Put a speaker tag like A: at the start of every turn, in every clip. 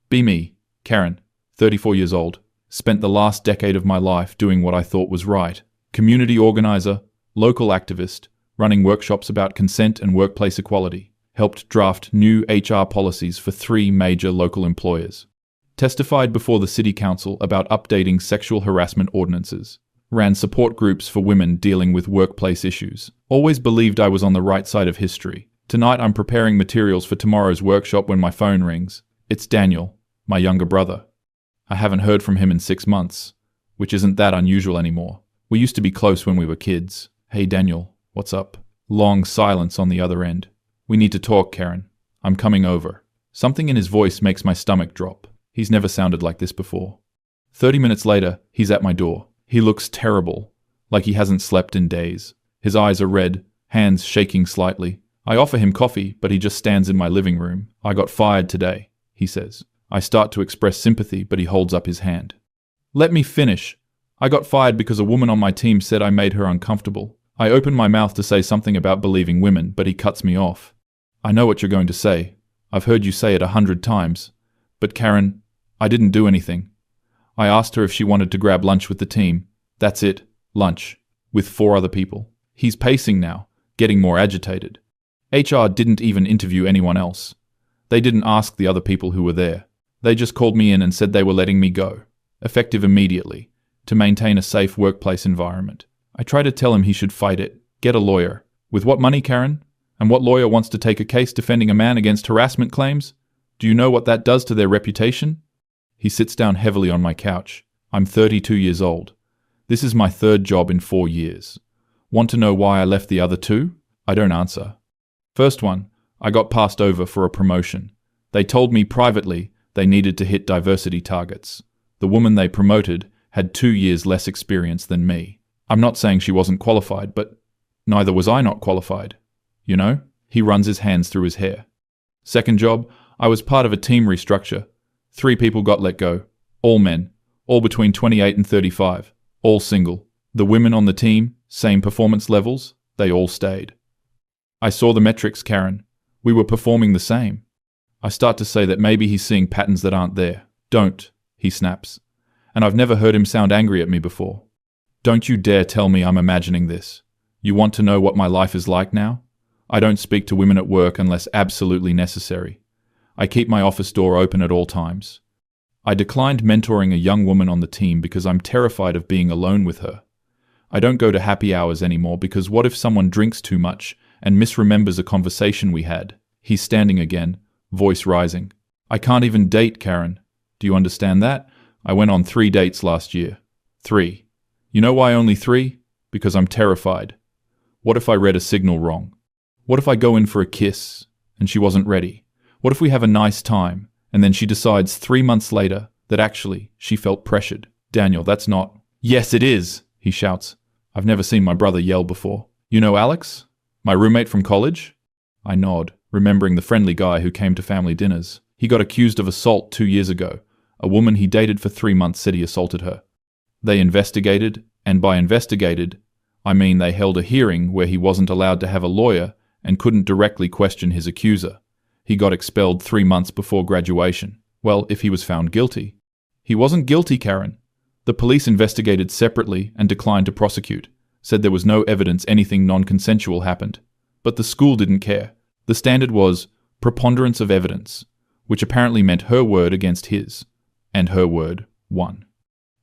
A: Be me, Karen, 34 years old. Spent the last decade of my life doing what I thought was right. Community organizer, local activist, running workshops about consent and workplace equality. Helped draft new HR policies for 3 major local employers. Testified before the city council about updating sexual harassment ordinances. Ran support groups for women dealing with workplace issues. Always believed I was on the right side of history. Tonight I'm preparing materials for tomorrow's workshop when my phone rings. It's Daniel, my younger brother. I haven't heard from him in 6 months, which isn't that unusual anymore. We used to be close when we were kids. Hey Daniel, what's up? Long silence on the other end. We need to talk, Karen. I'm coming over. Something in his voice makes my stomach drop. He's never sounded like this before. 30 minutes later, he's at my door. He looks terrible, like he hasn't slept in days. His eyes are red, hands shaking slightly. I offer him coffee, but he just stands in my living room. I got fired today, he says. I start to express sympathy, but he holds up his hand. Let me finish. I got fired because a woman on my team said I made her uncomfortable. I open my mouth to say something about believing women, but he cuts me off. I know what you're going to say. I've heard you say it 100 times. But Karen, I didn't do anything. I asked her if she wanted to grab lunch with the team. That's it, lunch, with 4 other people. He's pacing now, getting more agitated. HR didn't even interview anyone else. They didn't ask the other people who were there. They just called me in and said they were letting me go, effective immediately, to maintain a safe workplace environment. I try to tell him he should fight it, get a lawyer. With what money, Karen? And what lawyer wants to take a case defending a man against harassment claims? Do you know what that does to their reputation? He sits down heavily on my couch. I'm 32 years old. This is my 3rd job in 4 years. Want to know why I left the other 2? I don't answer. First one, I got passed over for a promotion. They told me privately they needed to hit diversity targets. The woman they promoted had 2 years less experience than me. I'm not saying she wasn't qualified, but neither was I not qualified. You know? He runs his hands through his hair. Second job, I was part of a team restructure. 3 people got let go. All men. All between 28 and 35. All single. The women on the team, same performance levels, they all stayed. I saw the metrics, Karen. We were performing the same. I start to say that maybe he's seeing patterns that aren't there. Don't, he snaps. And I've never heard him sound angry at me before. Don't you dare tell me I'm imagining this. You want to know what my life is like now? I don't speak to women at work unless absolutely necessary. I keep my office door open at all times. I declined mentoring a young woman on the team because I'm terrified of being alone with her. I don't go to happy hours anymore because what if someone drinks too much and misremembers a conversation we had? He's standing again, voice rising. I can't even date, Karen. Do you understand that? I went on 3 dates last year. 3. You know why only 3? Because I'm terrified. What if I read a signal wrong? What if I go in for a kiss and she wasn't ready? What if we have a nice time and then she decides 3 months later that actually she felt pressured? Daniel, that's not... Yes, it is, he shouts. I've never seen my brother yell before. You know Alex? My roommate from college? I nod, remembering the friendly guy who came to family dinners. He got accused of assault 2 years ago. A woman he dated for 3 months said he assaulted her. They investigated, and by investigated, I mean they held a hearing where he wasn't allowed to have a lawyer and couldn't directly question his accuser. He got expelled 3 months before graduation. Well, if he was found guilty. He wasn't guilty, Karen. The police investigated separately and declined to prosecute, said there was no evidence anything non-consensual happened. But the school didn't care. The standard was preponderance of evidence, which apparently meant her word against his, and her word won.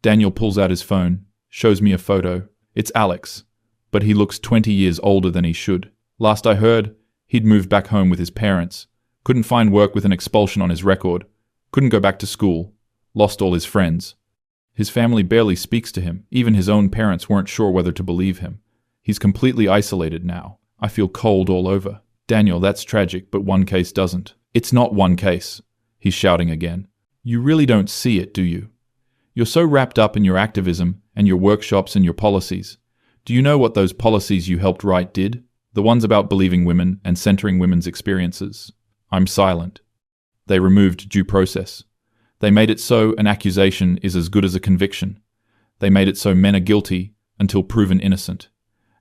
A: Daniel pulls out his phone, shows me a photo. It's Alex, but he looks 20 years older than he should. Last I heard, he'd moved back home with his parents, couldn't find work with an expulsion on his record, couldn't go back to school, lost all his friends. His family barely speaks to him. Even his own parents weren't sure whether to believe him. He's completely isolated now. I feel cold all over. Daniel, that's tragic, but one case doesn't. It's not one case, he's shouting again. You really don't see it, do you? You're so wrapped up in your activism and your workshops and your policies. Do you know what those policies you helped write did? The ones about believing women and centering women's experiences. I'm silent. They removed due process. They made it so an accusation is as good as a conviction. They made it so men are guilty until proven innocent.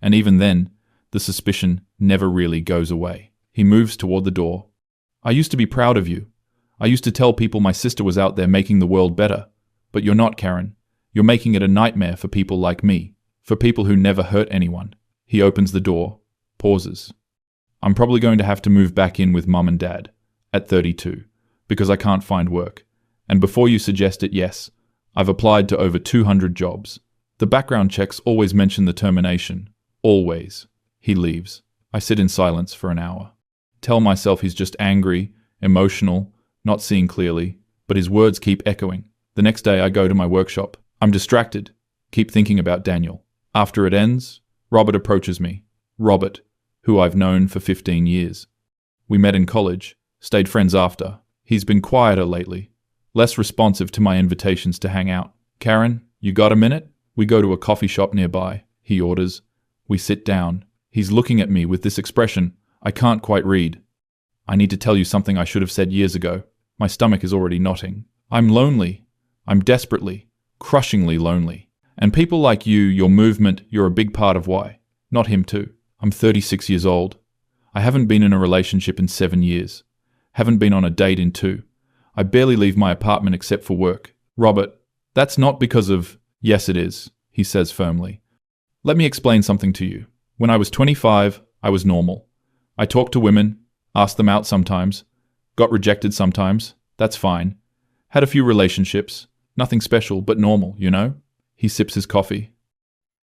A: And even then, the suspicion never really goes away. He moves toward the door. I used to be proud of you. I used to tell people my sister was out there making the world better. But you're not, Karen. You're making it a nightmare for people like me. For people who never hurt anyone. He opens the door, pauses. I'm probably going to have to move back in with Mum and Dad, at 32, because I can't find work. And before you suggest it, yes, I've applied to over 200 jobs. The background checks always mention the termination. Always. He leaves. I sit in silence for an hour. Tell myself he's just angry, emotional, not seeing clearly, but his words keep echoing. The next day I go to my workshop. I'm distracted. Keep thinking about Daniel. After it ends, Robert approaches me. Robert, who I've known for 15 years. We met in college, stayed friends after. He's been quieter lately, less responsive to my invitations to hang out. Karen, you got a minute? We go to a coffee shop nearby, he orders. We sit down. He's looking at me with this expression I can't quite read. I need to tell you something I should have said years ago. My stomach is already knotting. I'm lonely. I'm desperately, crushingly lonely. And people like you, your movement, you're a big part of why. Not him too. I'm 36 years old. I haven't been in a relationship in 7 years. Haven't been on a date in 2. I barely leave my apartment except for work. Robert, that's not because of... Yes, it is, he says firmly. Let me explain something to you. When I was 25, I was normal. I talked to women, asked them out sometimes, got rejected sometimes, that's fine. Had a few relationships, nothing special, but normal, you know? He sips his coffee.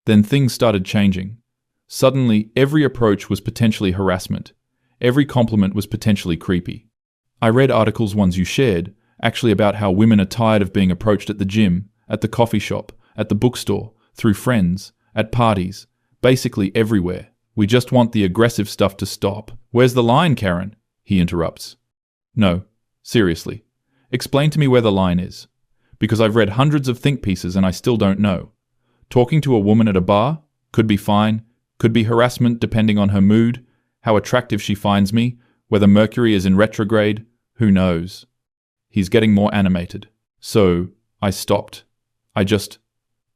A: Then things started changing. Suddenly, every approach was potentially harassment. Every compliment was potentially creepy. I read articles ones you shared, actually about how women are tired of being approached at the gym, at the coffee shop, at the bookstore, through friends, at parties, basically everywhere. We just want the aggressive stuff to stop. Where's the line, Karen? He interrupts. No, seriously. Explain to me where the line is. Because I've read hundreds of think pieces and I still don't know. Talking to a woman at a bar? Could be fine. Could be harassment depending on her mood, how attractive she finds me, whether Mercury is in retrograde, who knows. He's getting more animated. So, I stopped. I just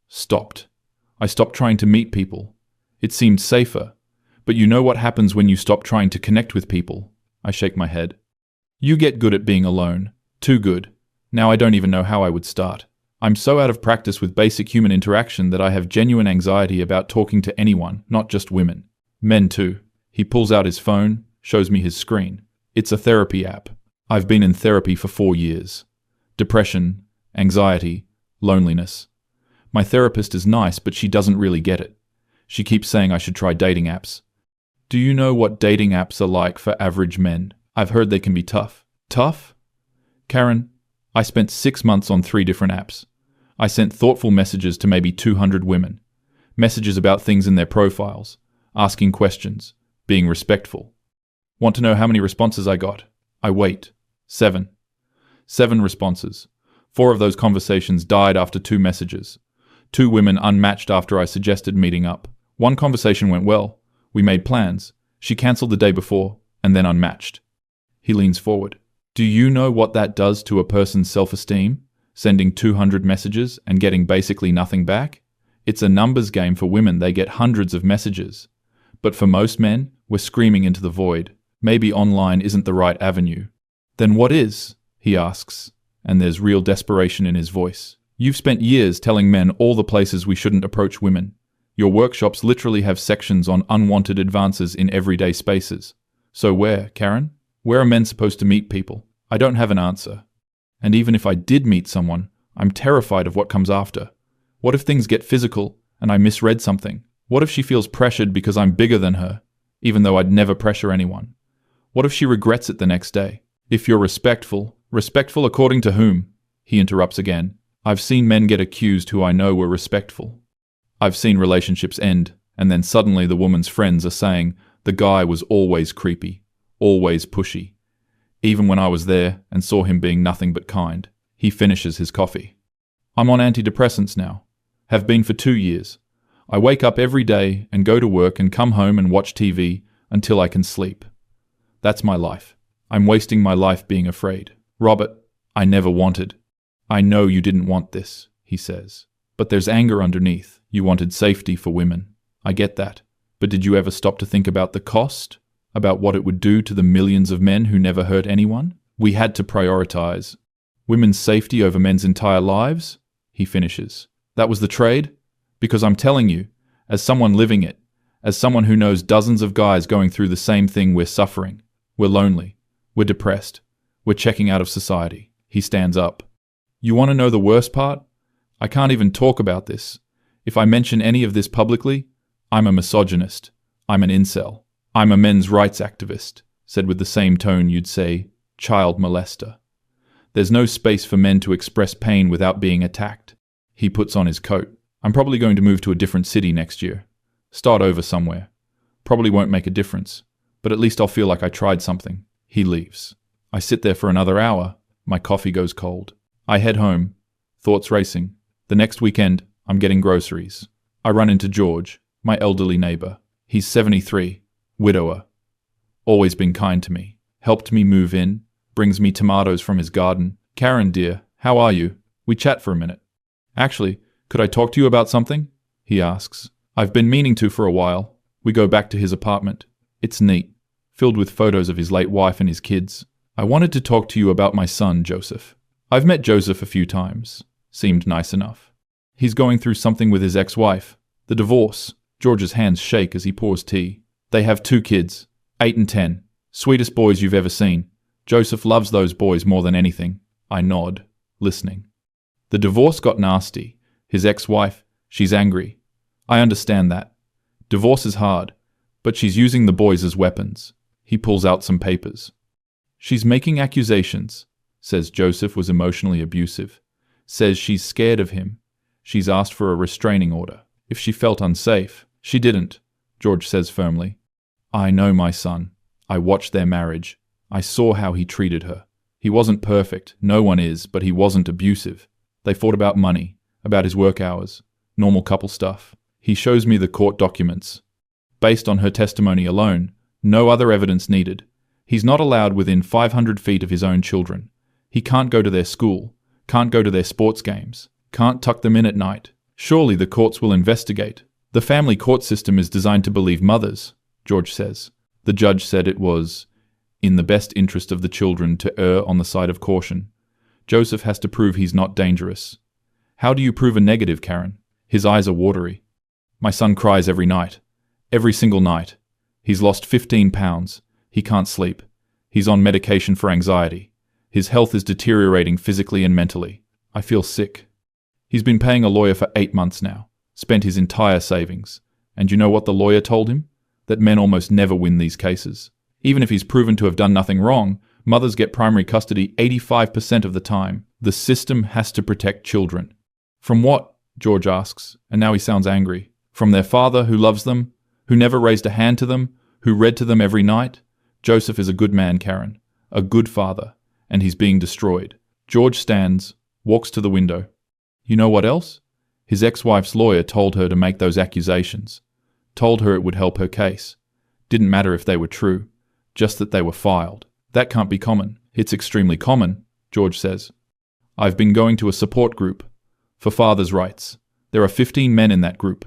A: stopped. I stopped trying to meet people. It seemed safer. But you know what happens when you stop trying to connect with people? I shake my head. You get good at being alone. Too good. Now I don't even know how I would start. I'm so out of practice with basic human interaction that I have genuine anxiety about talking to anyone, not just women. Men too. He pulls out his phone, shows me his screen. It's a therapy app. I've been in therapy for 4 years. Depression, anxiety, loneliness. My therapist is nice, but she doesn't really get it. She keeps saying I should try dating apps. Do you know what dating apps are like for average men? I've heard they can be tough. Tough? Karen, I spent 6 months on 3 different apps. I sent thoughtful messages to maybe 200 women. Messages about things in their profiles, asking questions, being respectful. Want to know how many responses I got? I wait. 7. 7 responses. 4 of those conversations died after 2 messages. 2 women unmatched after I suggested meeting up. 1 conversation went well. We made plans. She cancelled the day before, and then unmatched. He leans forward. Do you know what that does to a person's self-esteem? Sending 200 messages and getting basically nothing back? It's a numbers game for women. They get hundreds of messages. But for most men, we're screaming into the void. Maybe online isn't the right avenue. Then what is? He asks, and there's real desperation in his voice. You've spent years telling men all the places we shouldn't approach women. Your workshops literally have sections on unwanted advances in everyday spaces. So where, Karen? Where are men supposed to meet people? I don't have an answer. And even if I did meet someone, I'm terrified of what comes after. What if things get physical and I misread something? What if she feels pressured because I'm bigger than her, even though I'd never pressure anyone? What if she regrets it the next day? If you're respectful according to whom? He interrupts again. I've seen men get accused who I know were respectful. I've seen relationships end, and then suddenly the woman's friends are saying the guy was always creepy, always pushy. Even when I was there and saw him being nothing but kind. He finishes his coffee. I'm on antidepressants now. Have been for 2 years. I wake up every day and go to work and come home and watch TV until I can sleep. That's my life. I'm wasting my life being afraid. Robert, I never wanted. I know you didn't want this, he says. But there's anger underneath. You wanted safety for women. I get that. But did you ever stop to think about the cost? About what it would do to the millions of men who never hurt anyone? We had to prioritize women's safety over men's entire lives, he finishes. That was the trade? Because I'm telling you, as someone living it, as someone who knows dozens of guys going through the same thing, we're suffering. We're lonely. We're depressed. We're checking out of society. He stands up. You want to know the worst part? I can't even talk about this. If I mention any of this publicly, I'm a misogynist. I'm an incel. I'm a men's rights activist, said with the same tone you'd say, child molester. There's no space for men to express pain without being attacked. He puts on his coat. I'm probably going to move to a different city next year. Start over somewhere. Probably won't make a difference, but at least I'll feel like I tried something. He leaves. I sit there for another hour. My coffee goes cold. I head home, thoughts racing. The next weekend, I'm getting groceries. I run into George, my elderly neighbor. He's 73, widower. Always been kind to me. Helped me move in, brings me tomatoes from his garden. Karen, dear, how are you? We chat for a minute. Actually, could I talk to you about something? He asks. I've been meaning to for a while. We go back to his apartment. It's neat, filled with photos of his late wife and his kids. I wanted to talk to you about my son, Joseph. I've met Joseph a few times. Seemed nice enough. He's going through something with his ex-wife. The divorce. George's hands shake as he pours tea. They have 2 kids, 8 and 10. Sweetest boys you've ever seen. Joseph loves those boys more than anything. I nod, listening. The divorce got nasty. His ex-wife, she's angry. I understand that. Divorce is hard, but she's using the boys as weapons. He pulls out some papers. She's making accusations. Says Joseph was emotionally abusive. Says she's scared of him. She's asked for a restraining order. If she felt unsafe, she didn't, George says firmly. I know my son. I watched their marriage. I saw how he treated her. He wasn't perfect, no one is, but he wasn't abusive. They fought about money, about his work hours, normal couple stuff. He shows me the court documents. Based on her testimony alone, no other evidence needed. He's not allowed within 500 feet of his own children. He can't go to their school, can't go to their sports games, can't tuck them in at night. Surely the courts will investigate. The family court system is designed to believe mothers, George says. The judge said it was in the best interest of the children to err on the side of caution. Joseph has to prove he's not dangerous. How do you prove a negative, Karen? His eyes are watery. My son cries every night. Every single night. He's lost 15 pounds. He can't sleep. He's on medication for anxiety. His health is deteriorating physically and mentally. I feel sick. He's been paying a lawyer for 8 months now. Spent his entire savings. And you know what the lawyer told him? That men almost never win these cases. Even if he's proven to have done nothing wrong, mothers get primary custody 85% of the time. The system has to protect children. From what? George asks, and now he sounds angry. From their father who loves them, who never raised a hand to them, who read to them every night? Joseph is a good man, Karen. A good father. And he's being destroyed. George stands, walks to the window. You know what else? His ex-wife's lawyer told her to make those accusations. Told her it would help her case. Didn't matter if they were true. Just that they were filed. That can't be common. It's extremely common, George says. I've been going to a support group for fathers' rights. There are 15 men in that group.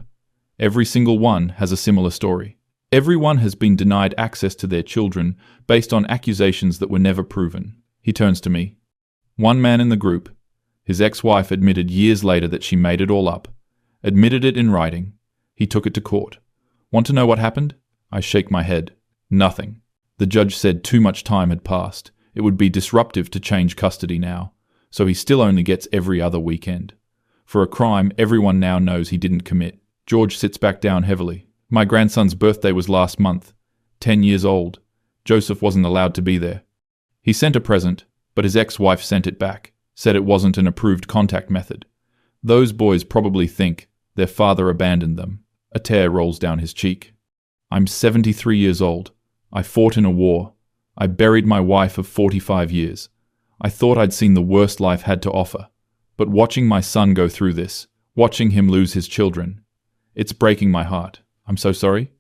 A: Every single one has a similar story. Everyone has been denied access to their children based on accusations that were never proven. He turns to me. One man in the group, his ex-wife admitted years later that she made it all up. Admitted it in writing. He took it to court. Want to know what happened? I shake my head. Nothing. The judge said too much time had passed. It would be disruptive to change custody now. So he still only gets every other weekend. For a crime everyone now knows he didn't commit. George sits back down heavily. My grandson's birthday was last month. 10 years old. Joseph wasn't allowed to be there. He sent a present, but his ex-wife sent it back. Said it wasn't an approved contact method. Those boys probably think their father abandoned them. A tear rolls down his cheek. I'm 73 years old. I fought in a war. I buried my wife of 45 years. I thought I'd seen the worst life had to offer. But watching my son go through this, watching him lose his children, it's breaking my heart. I'm so sorry.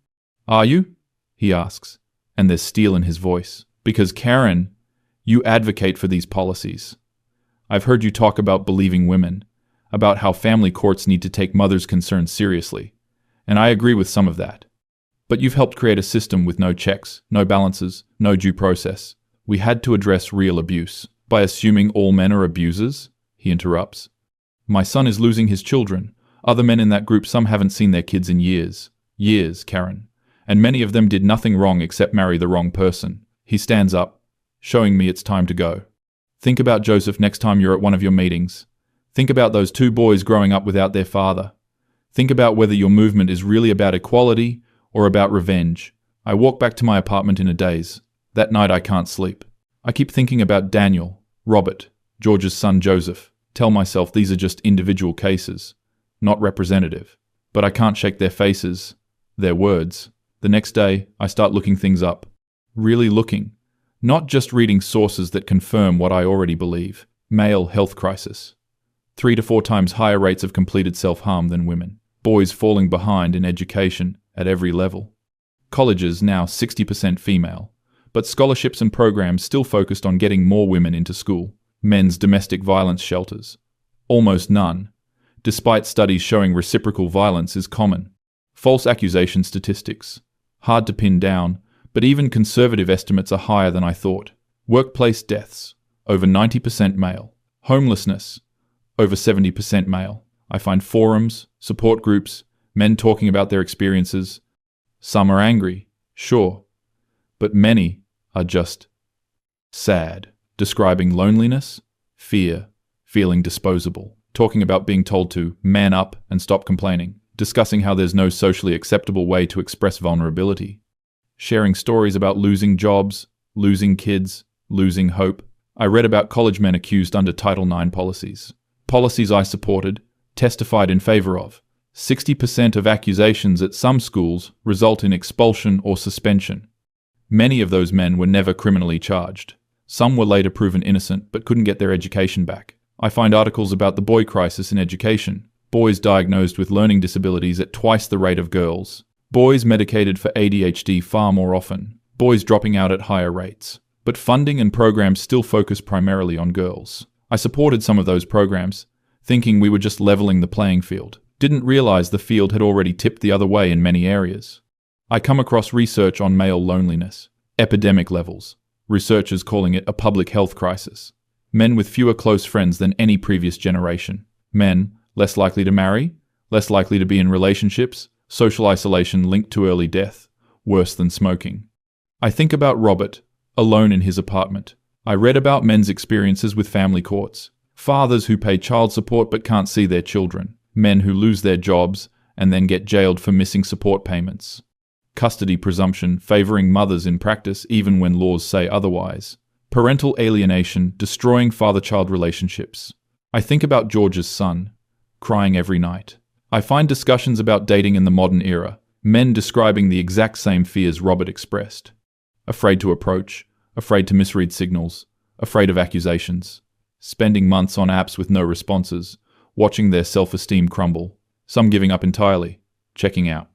A: Are you? He asks, and there's steel in his voice. Because Karen, you advocate for these policies. I've heard you talk about believing women, about how family courts need to take mothers' concerns seriously, and I agree with some of that. But you've helped create a system with no checks, no balances, no due process. We had to address real abuse. By assuming all men are abusers, he interrupts. My son is losing his children. Other men in that group, some haven't seen their kids in years. Years, Karen. And many of them did nothing wrong except marry the wrong person. He stands up, showing me it's time to go. Think about Joseph next time you're at one of your meetings. Think about those 2 boys growing up without their father. Think about whether your movement is really about equality or about revenge. I walk back to my apartment in a daze. That night I can't sleep. I keep thinking about Daniel, Robert, George's son Joseph. Tell myself these are just individual cases, not representative. But I can't shake their faces, their words. The next day, I start looking things up. Really looking. Not just reading sources that confirm what I already believe. Male health crisis. 3 to 4 times higher rates of completed self-harm than women. Boys falling behind in education at every level. Colleges now 60% female. But scholarships and programs still focused on getting more women into school. Men's domestic violence shelters. Almost none, despite studies showing reciprocal violence is common. False accusation statistics. Hard to pin down, but even conservative estimates are higher than I thought. Workplace deaths, over 90% male. Homelessness, over 70% male. I find forums, support groups, men talking about their experiences. Some are angry, sure, but many are just sad, describing loneliness, fear, feeling disposable, talking about being told to man up and stop complaining, discussing how there's no socially acceptable way to express vulnerability, sharing stories about losing jobs, losing kids, losing hope. I read about college men accused under Title IX policies. Policies I supported, testified in favor of. 60% of accusations at some schools result in expulsion or suspension. Many of those men were never criminally charged. Some were later proven innocent but couldn't get their education back. I find articles about the boy crisis in education. Boys diagnosed with learning disabilities at twice the rate of girls. Boys medicated for ADHD far more often. Boys dropping out at higher rates. But funding and programs still focus primarily on girls. I supported some of those programs, thinking we were just leveling the playing field. Didn't realize the field had already tipped the other way in many areas. I come across research on male loneliness, epidemic levels, researchers calling it a public health crisis. Men with fewer close friends than any previous generation. Men less likely to marry, less likely to be in relationships, social isolation linked to early death, worse than smoking. I think about Robert, alone in his apartment. I read about men's experiences with family courts, fathers who pay child support but can't see their children, men who lose their jobs and then get jailed for missing support payments, custody presumption favoring mothers in practice even when laws say otherwise, parental alienation destroying father-child relationships. I think about George's son, crying every night. I find discussions about dating in the modern era, men describing the exact same fears Robert expressed. Afraid to approach, afraid to misread signals, afraid of accusations, spending months on apps with no responses, watching their self-esteem crumble, some giving up entirely, checking out.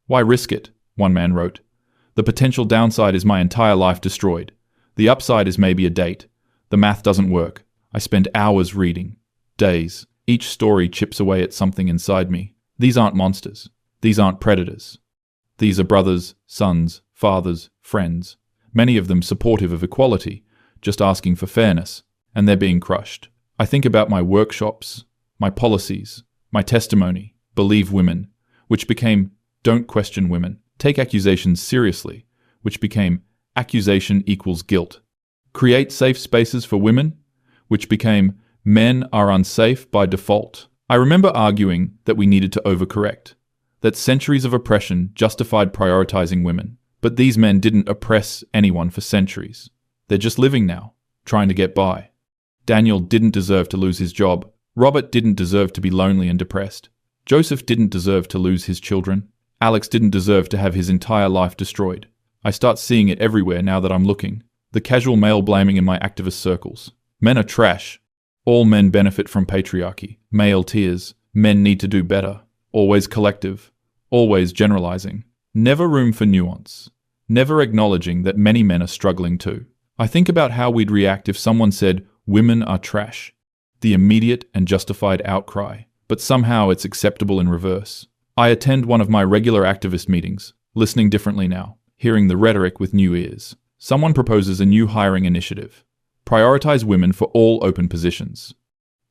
A: Why risk it? One man wrote. The potential downside is my entire life destroyed. The upside is maybe a date. The math doesn't work. I spend hours reading. Days. Each story chips away at something inside me. These aren't monsters. These aren't predators. These are brothers, sons, fathers, friends. Many of them supportive of equality, just asking for fairness, and they're being crushed. I think about my workshops, my policies, my testimony, Believe Women, which became Don't Question Women, Take Accusations Seriously, which became Accusation Equals Guilt, Create Safe Spaces for Women, which became Men Are Unsafe by Default. I remember arguing that we needed to overcorrect, that centuries of oppression justified prioritizing women. But these men didn't oppress anyone for centuries. They're just living now, trying to get by. Daniel didn't deserve to lose his job. Robert didn't deserve to be lonely and depressed. Joseph didn't deserve to lose his children. Alex didn't deserve to have his entire life destroyed. I start seeing it everywhere now that I'm looking. The casual male blaming in my activist circles. Men are trash. All men benefit from patriarchy. Male tears. Men need to do better. Always collective. Always generalizing. Never room for nuance. Never acknowledging that many men are struggling too. I think about how we'd react if someone said, women are trash. The immediate and justified outcry. But somehow it's acceptable in reverse. I attend one of my regular activist meetings, listening differently now, hearing the rhetoric with new ears. Someone proposes a new hiring initiative. Prioritize women for all open positions.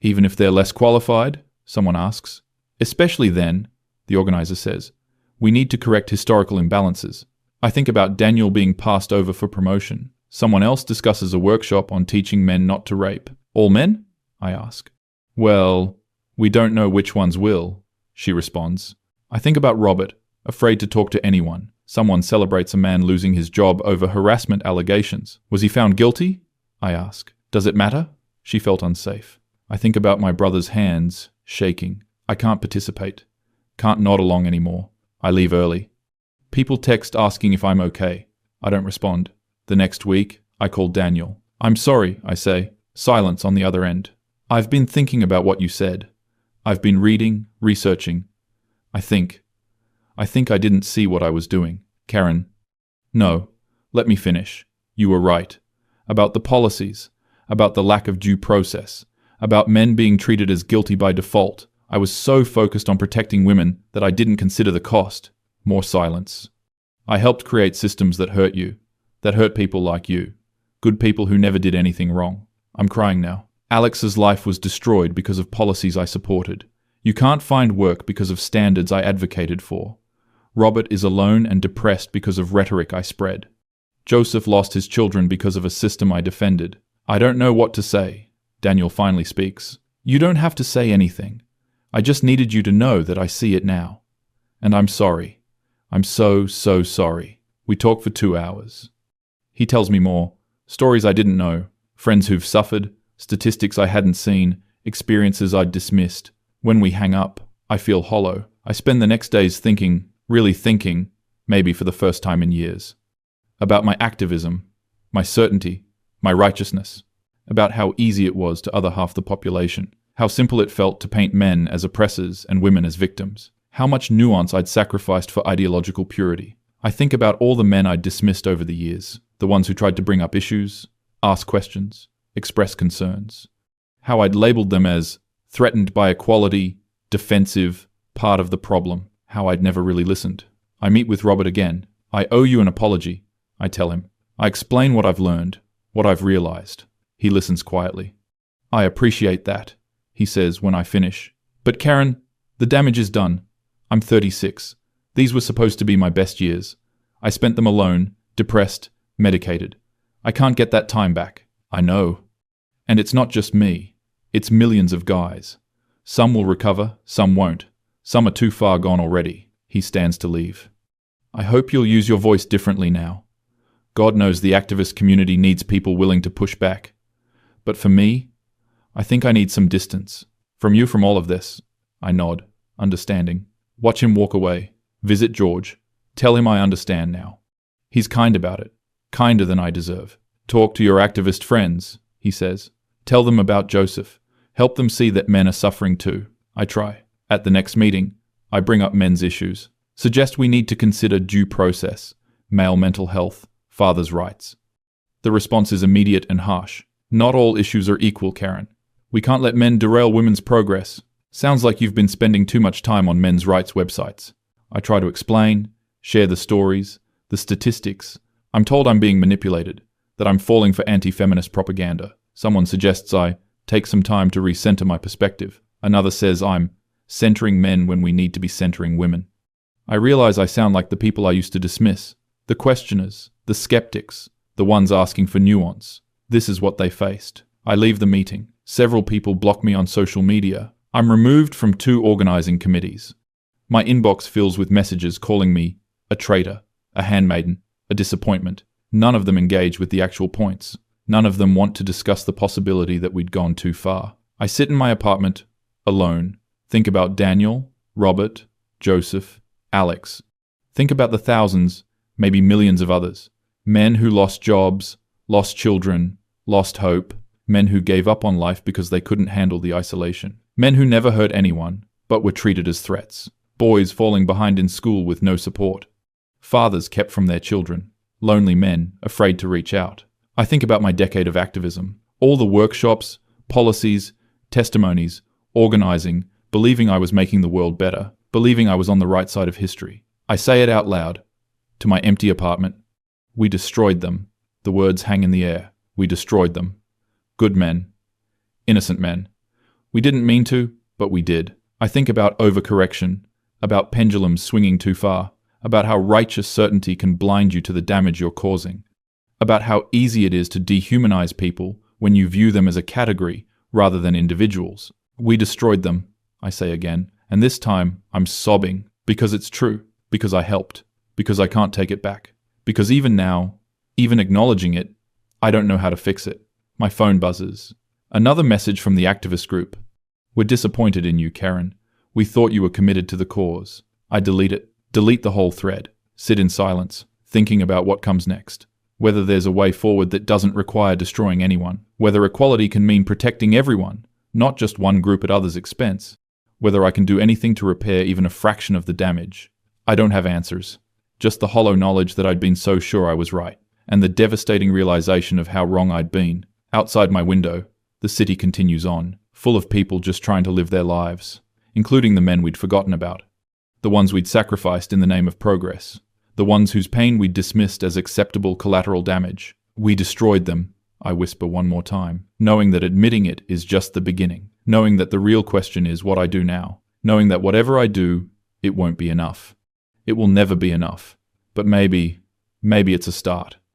A: Even if they're less qualified, someone asks. Especially then, the organizer says, we need to correct historical imbalances. I think about Daniel being passed over for promotion. Someone else discusses a workshop on teaching men not to rape. All men? I ask. Well, we don't know which ones will, she responds. I think about Robert, afraid to talk to anyone. Someone celebrates a man losing his job over harassment allegations. Was he found guilty? I ask. Does it matter? She felt unsafe. I think about my brother's hands, shaking. I can't participate. Can't nod along anymore. I leave early. People text asking if I'm okay. I don't respond. The next week, I call Daniel. I'm sorry, I say. Silence on the other end. I've been thinking about what you said. I've been reading, researching. I think I didn't see what I was doing. Karen. No, let me finish. You were right. About the policies, about the lack of due process, about men being treated as guilty by default. I was so focused on protecting women that I didn't consider the cost. More silence. I helped create systems that hurt you, that hurt people like you. Good people who never did anything wrong. I'm crying now. Alex's life was destroyed because of policies I supported. You can't find work because of standards I advocated for. Robert is alone and depressed because of rhetoric I spread. Joseph lost his children because of a system I defended. I don't know what to say. Daniel finally speaks. You don't have to say anything. I just needed you to know that I see it now. And I'm sorry. I'm so sorry. We talk for 2 hours. He tells me more. Stories I didn't know. Friends who've suffered. Statistics I hadn't seen. Experiences I'd dismissed. When we hang up, I feel hollow. I spend the next days thinking, really thinking, maybe for the first time in years, about my activism, my certainty, my righteousness, about how easy it was to other half the population, how simple it felt to paint men as oppressors and women as victims, how much nuance I'd sacrificed for ideological purity. I think about all the men I'd dismissed over the years, the ones who tried to bring up issues, ask questions, express concerns, how I'd labeled them as threatened by equality, defensive, part of the problem, how I'd never really listened. I meet with Robert again. I owe you an apology, I tell him. I explain what I've learned, what I've realized. He listens quietly. I appreciate that, he says when I finish. But Karen, the damage is done. I'm 36. These were supposed to be my best years. I spent them alone, depressed, medicated. I can't get that time back. I know. And it's not just me. It's millions of guys. Some will recover, some won't. Some are too far gone already. He stands to leave. I hope you'll use your voice differently now. God knows the activist community needs people willing to push back. But for me, I think I need some distance. From you from all of this. I nod, understanding. Watch him walk away. Visit George. Tell him I understand now. He's kind about it. Kinder than I deserve. Talk to your activist friends, he says. Tell them about Joseph. Help them see that men are suffering too. I try. At the next meeting, I bring up men's issues. Suggest we need to consider due process, male mental health, father's rights. The response is immediate and harsh. Not all issues are equal, Karen. We can't let men derail women's progress. Sounds like you've been spending too much time on men's rights websites. I try to explain, share the stories, the statistics. I'm told I'm being manipulated, that I'm falling for anti-feminist propaganda. Someone suggests I take some time to recenter my perspective. Another says I'm centering men when we need to be centering women. I realize I sound like the people I used to dismiss. The questioners, the skeptics, the ones asking for nuance. This is what they faced. I leave the meeting. Several people block me on social media. I'm removed from 2 organizing committees. My inbox fills with messages calling me a traitor, a handmaiden, a disappointment. None of them engage with the actual points. None of them want to discuss the possibility that we'd gone too far. I sit in my apartment, alone, think about Daniel, Robert, Joseph, Alex. Think about the thousands, maybe millions of others. Men who lost jobs, lost children, lost hope. Men who gave up on life because they couldn't handle the isolation. Men who never hurt anyone, but were treated as threats. Boys falling behind in school with no support. Fathers kept from their children. Lonely men, afraid to reach out. I think about my decade of activism. All the workshops, policies, testimonies, organizing, believing I was making the world better, believing I was on the right side of history. I say it out loud. To my empty apartment. We destroyed them. The words hang in the air. We destroyed them. Good men. Innocent men. We didn't mean to, but we did. I think about overcorrection, about pendulums swinging too far, about how righteous certainty can blind you to the damage you're causing, about how easy it is to dehumanize people when you view them as a category rather than individuals. We destroyed them, I say again, and this time I'm sobbing because it's true, because I helped, because I can't take it back, because even now, even acknowledging it, I don't know how to fix it. My phone buzzes. Another message from the activist group. We're disappointed in you, Karen. We thought you were committed to the cause. I delete it. Delete the whole thread. Sit in silence, thinking about what comes next. Whether there's a way forward that doesn't require destroying anyone. Whether equality can mean protecting everyone, not just one group at others' expense. Whether I can do anything to repair even a fraction of the damage. I don't have answers. Just the hollow knowledge that I'd been so sure I was right. And the devastating realization of how wrong I'd been. Outside my window, the city continues on, full of people just trying to live their lives, including the men we'd forgotten about. The ones we'd sacrificed in the name of progress. The ones whose pain we'd dismissed as acceptable collateral damage. We destroyed them, I whisper one more time, knowing that admitting it is just the beginning. Knowing that the real question is what I do now. Knowing that whatever I do, it won't be enough. It will never be enough. But maybe it's a start.